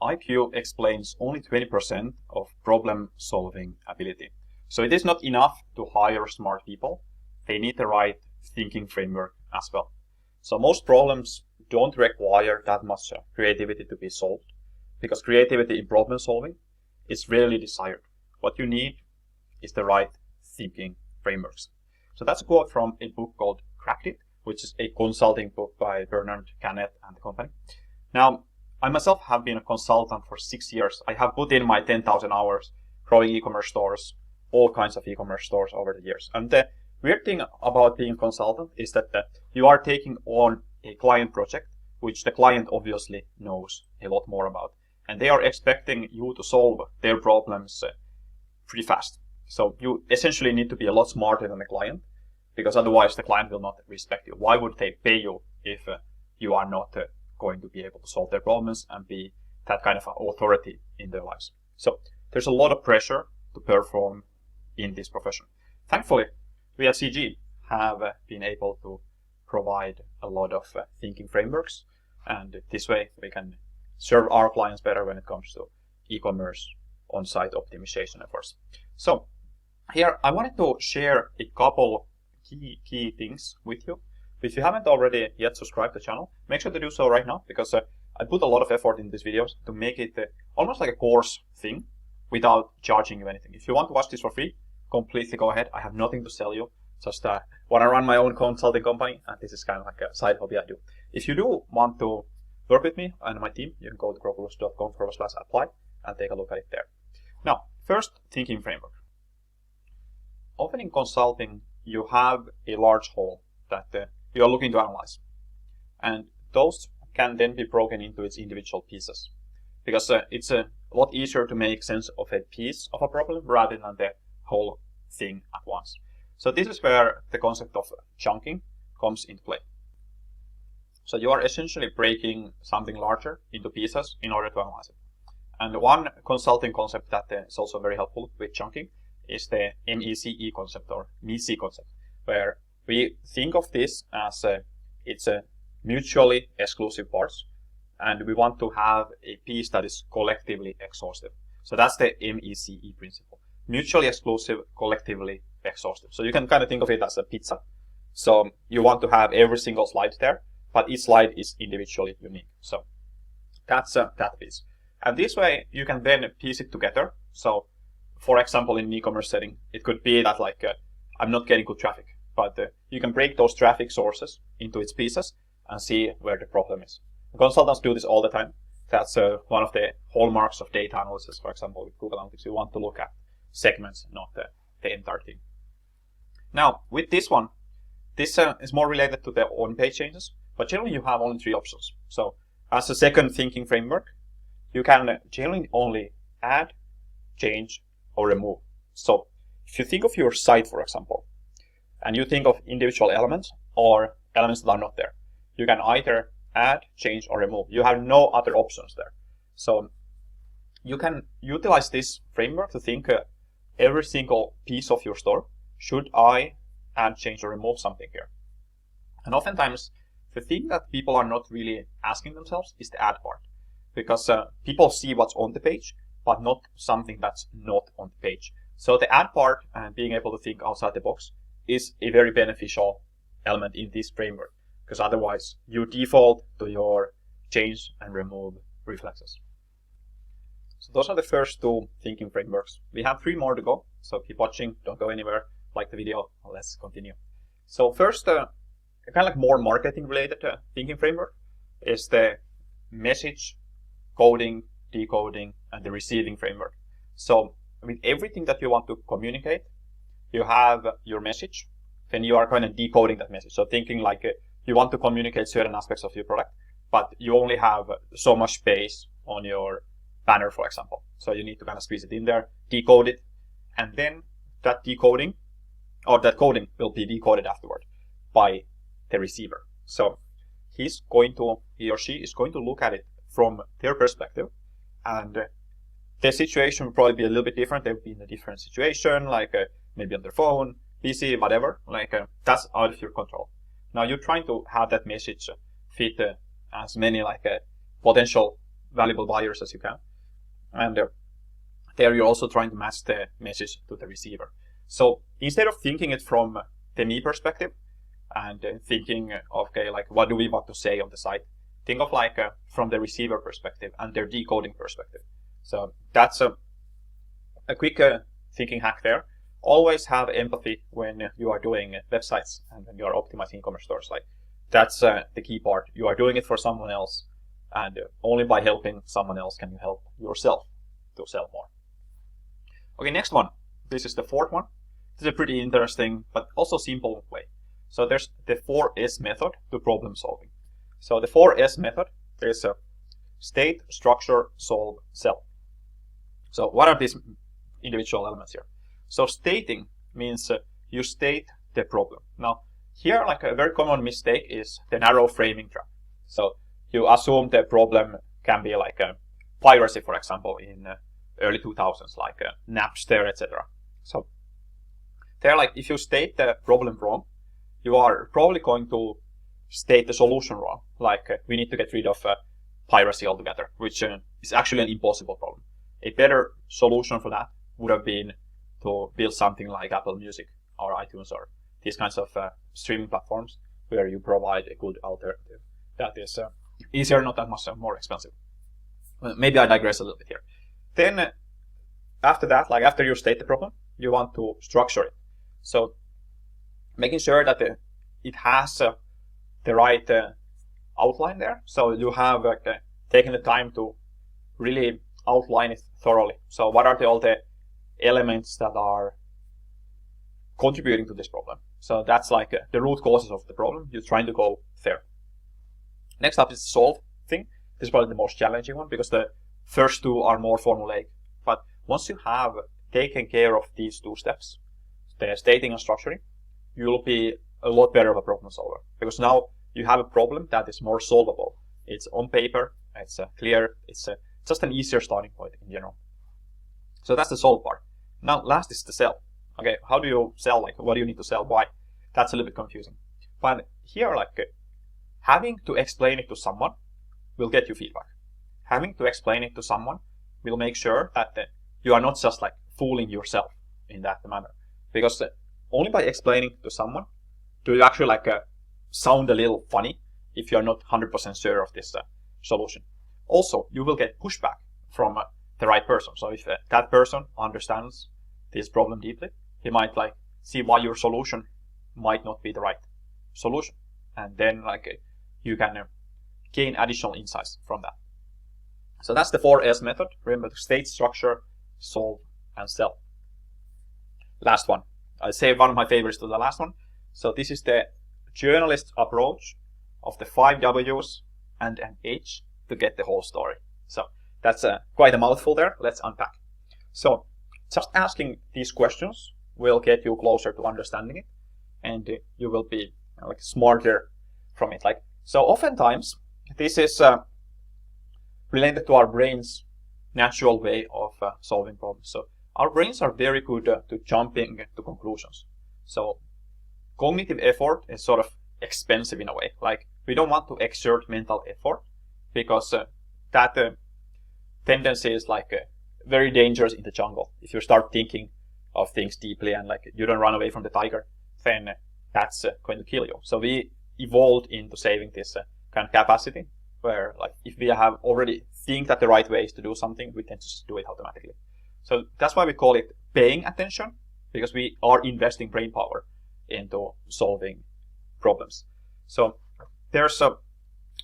IQ explains only 20% of problem-solving ability. So it is not enough to hire smart people. They need the right thinking framework as well. So most problems don't require that much creativity to be solved, because creativity in problem solving is rarely desired. What you need is the right thinking frameworks. So that's a quote from a book called Cracked It, which is a consulting book by Bernard Garette and the company. Now, I myself have been a consultant for 6 years. I have put in my 10,000 hours growing e-commerce stores, all kinds of e-commerce stores over the years. And the weird thing about being a consultant is that you are taking on a client project, which the client obviously knows a lot more about. And they are expecting you to solve their problems pretty fast. So you essentially need to be a lot smarter than the client, because otherwise the client will not respect you. Why would they pay you if you are not going to be able to solve their problems and be that kind of authority in their lives? So there's a lot of pressure to perform in this profession. Thankfully, we at CG have been able to provide a lot of thinking frameworks, and this way we can serve our clients better when it comes to e-commerce on-site optimization efforts. So here I wanted to share a couple key things with you. If you haven't already yet subscribed to the channel, make sure to do so right now, because I put a lot of effort in these videos to make it almost like a course thing without charging you anything. If you want to watch this for free, completely go ahead. I have nothing to sell you. Just want to run my own consulting company, and this is kind of like a side hobby I do. If you do want to work with me and my team, you can go to growplus.com/apply and take a look at it there. Now, first, thinking framework. Often in consulting, you have a large whole that you are looking to analyze. And those can then be broken into its individual pieces, because it's a lot easier to make sense of a piece of a problem rather than the whole thing at once. So this is where the concept of chunking comes into play. So you are essentially breaking something larger into pieces in order to analyze it. And one consulting concept that is also very helpful with chunking is the MECE concept, or MECE concept, where we think of this as it's a mutually exclusive parts, and we want to have a piece that is collectively exhaustive. So that's the MECE principle. Mutually exclusive, collectively exhaustive. So you can kind of think of it as a pizza. So you want to have every single slide there, but each slide is individually unique. So that's that piece. And this way you can then piece it together. So for example, in an e-commerce setting, it could be that like I'm not getting good traffic, but you can break those traffic sources into its pieces and see where the problem is. Consultants do this all the time. That's one of the hallmarks of data analysis. For example, with Google Analytics, you want to look at segments, not the entire thing. Now, with this one, this is more related to the on-page changes, but generally you have only 3 options. So as a second thinking framework, you can generally only add, change, or remove. So if you think of your site, for example, and you think of individual elements or elements that are not there, you can either add, change, or remove. You have no other options there. So you can utilize this framework to think every single piece of your store. Should I add, change, or remove something here? And oftentimes, the thing that people are not really asking themselves is the add part, because people see what's on the page, but not something that's not on the page. So the add part and being able to think outside the box is a very beneficial element in this framework, because otherwise you default to your change and remove reflexes. So those are the first 2 thinking frameworks. We have 3 more to go, so keep watching, don't go anywhere, like the video, let's continue. So first, kind of like more marketing related thinking framework is the message, coding, decoding, and the receiving framework. So with everything that you want to communicate, you have your message, then you are kind of decoding that message. So thinking like you want to communicate certain aspects of your product, but you only have so much space on your banner, for example. So you need to kind of squeeze it in there, decode it, and then that decoding or that coding will be decoded afterward by the receiver. So he or she is going to look at it from their perspective, and their situation will probably be a little bit different. They'll be in a different situation, like maybe on their phone, PC, whatever. Like that's out of your control. Now you're trying to have that message fit as many like potential valuable buyers as you can. And there you're also trying to match the message to the receiver. So instead of thinking it from the me perspective and thinking, okay, like what do we want to say on the site, think of like from the receiver perspective and their decoding perspective. So that's a quick thinking hack there. Always have empathy when you are doing websites and when you are optimizing e-commerce stores. Like that's the key part. You are doing it for someone else, and only by helping someone else can you help yourself to sell more. Okay, next one. This is the fourth one. This is a pretty interesting but also simple way. So there's the 4S method to problem solving. So the 4S method is state, structure, solve, sell. So what are these individual elements here? So stating means you state the problem. Now here, like a very common mistake is the narrow framing trap. So you assume the problem can be like piracy, for example, in early 2000s, like Napster, etc. So there, like if you state the problem wrong, you are probably going to state the solution wrong. Like we need to get rid of piracy altogether, which is actually an impossible problem. A better solution for that would have been to build something like Apple Music or iTunes or these kinds of streaming platforms where you provide a good alternative that is easier, not that much more expensive. Maybe I digress a little bit here. Then after that, like after you state the problem, you want to structure it. So making sure that it has the right outline there. So you have taken the time to really outline it thoroughly. So what are all the elements that are contributing to this problem? So that's like the root causes of the problem. You're trying to go there. Next up is solve thing. This is probably the most challenging one because the first two are more formulaic. But once you have taken care of these two steps, the stating and structuring, you will be a lot better of a problem solver because now you have a problem that is more solvable. It's on paper, it's clear, it's just an easier starting point in general. So that's the solve part. Now last is the sell. Okay, how do you sell? Like what do you need to sell? Why? That's a little bit confusing. But here, like having to explain it to someone will get you feedback. Having to explain it to someone will make sure that you are not just like fooling yourself in that manner. Because only by explaining to someone do you actually like sound a little funny if you are not 100% sure of this solution. Also, you will get pushback from the right person. So if that person understands this problem deeply, he might like see why your solution might not be the right solution, and then like you can gain additional insights from that. So that's the 4S method. Remember to state, structure, solve, and sell. Last one. I say one of my favorites to the last one. So this is the journalist approach of the 5 W's and an H to get the whole story. So that's quite a mouthful there. Let's unpack. So just asking these questions will get you closer to understanding it, and you will be like smarter from it. Like so, oftentimes this is related to our brain's natural way of solving problems. So our brains are very good to jumping to conclusions. So cognitive effort is sort of expensive in a way. Like we don't want to exert mental effort because that tendency is like very dangerous in the jungle. If you start thinking of things deeply and like you don't run away from the tiger, then that's going to kill you. So we evolved into saving this kind of capacity where like if we have already think that the right way is to do something, we tend to just do it automatically. So that's why we call it paying attention, because we are investing brain power into solving problems. So there's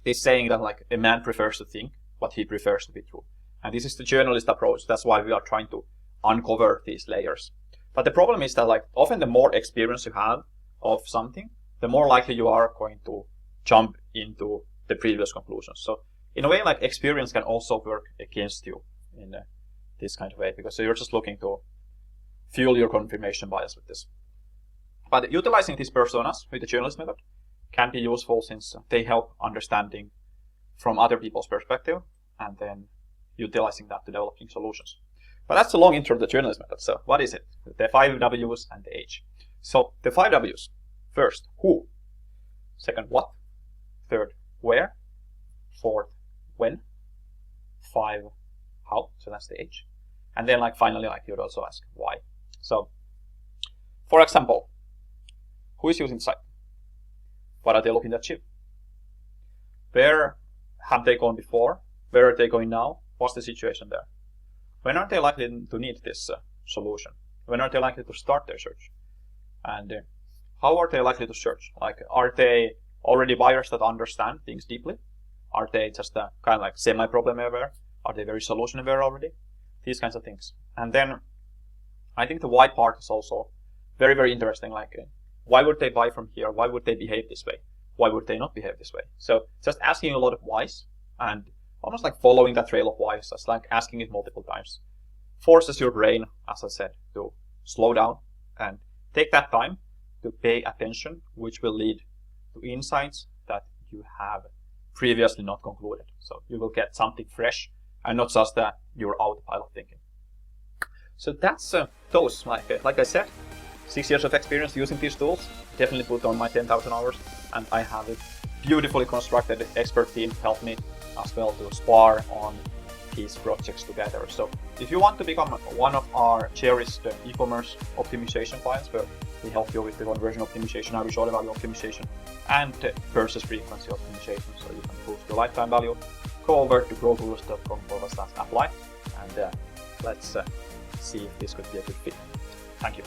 this saying that like a man prefers to think what he prefers to be true. And this is the journalist approach. That's why we are trying to uncover these layers. But the problem is that like often the more experience you have of something, the more likely you are going to jump into the previous conclusions. So in a way, like experience can also work against you in this kind of way, because you're just looking to fuel your confirmation bias with this. But utilizing these personas with the journalist method can be useful since they help understanding from other people's perspective and then utilizing that to developing solutions. But that's a long intro to the journalist method. So what is it? The 5 W's and the H. So the 5 W's. First, who. Second, what. Third, where. Fourth, when. 5 how, so that's the H. And then like finally, like you'd also ask why. So for example, who is using the site? What are they looking to achieve? Where have they gone before? Where are they going now? What's the situation there? When are they likely to need this solution? When are they likely to start their search? And how are they likely to search? Like, are they already buyers that understand things deeply? Are they just kind of like semi-problem aware? Are they very solution aware already? These kinds of things. And then I think the why part is also very, very interesting. Like, why would they buy from here? Why would they behave this way? Why would they not behave this way? So just asking a lot of whys and almost like following that trail of whys, just like asking it multiple times, forces your brain, as I said, to slow down and take that time to pay attention, which will lead to insights that you have previously not concluded. So you will get something fresh and not just your autopilot thinking. So that's those. Like I said, 6 years of experience using these tools, definitely put on my 10,000 hours, and I have a beautifully constructed expert team help me as well to spar on these projects together. So if you want to become one of our cherished e-commerce optimization clients, where we help you with the conversion optimization, average order value optimization, and purchase frequency optimization, so you can boost your lifetime value, go over to growtools.com/apply, and let's see if this could be a good fit. Thank you.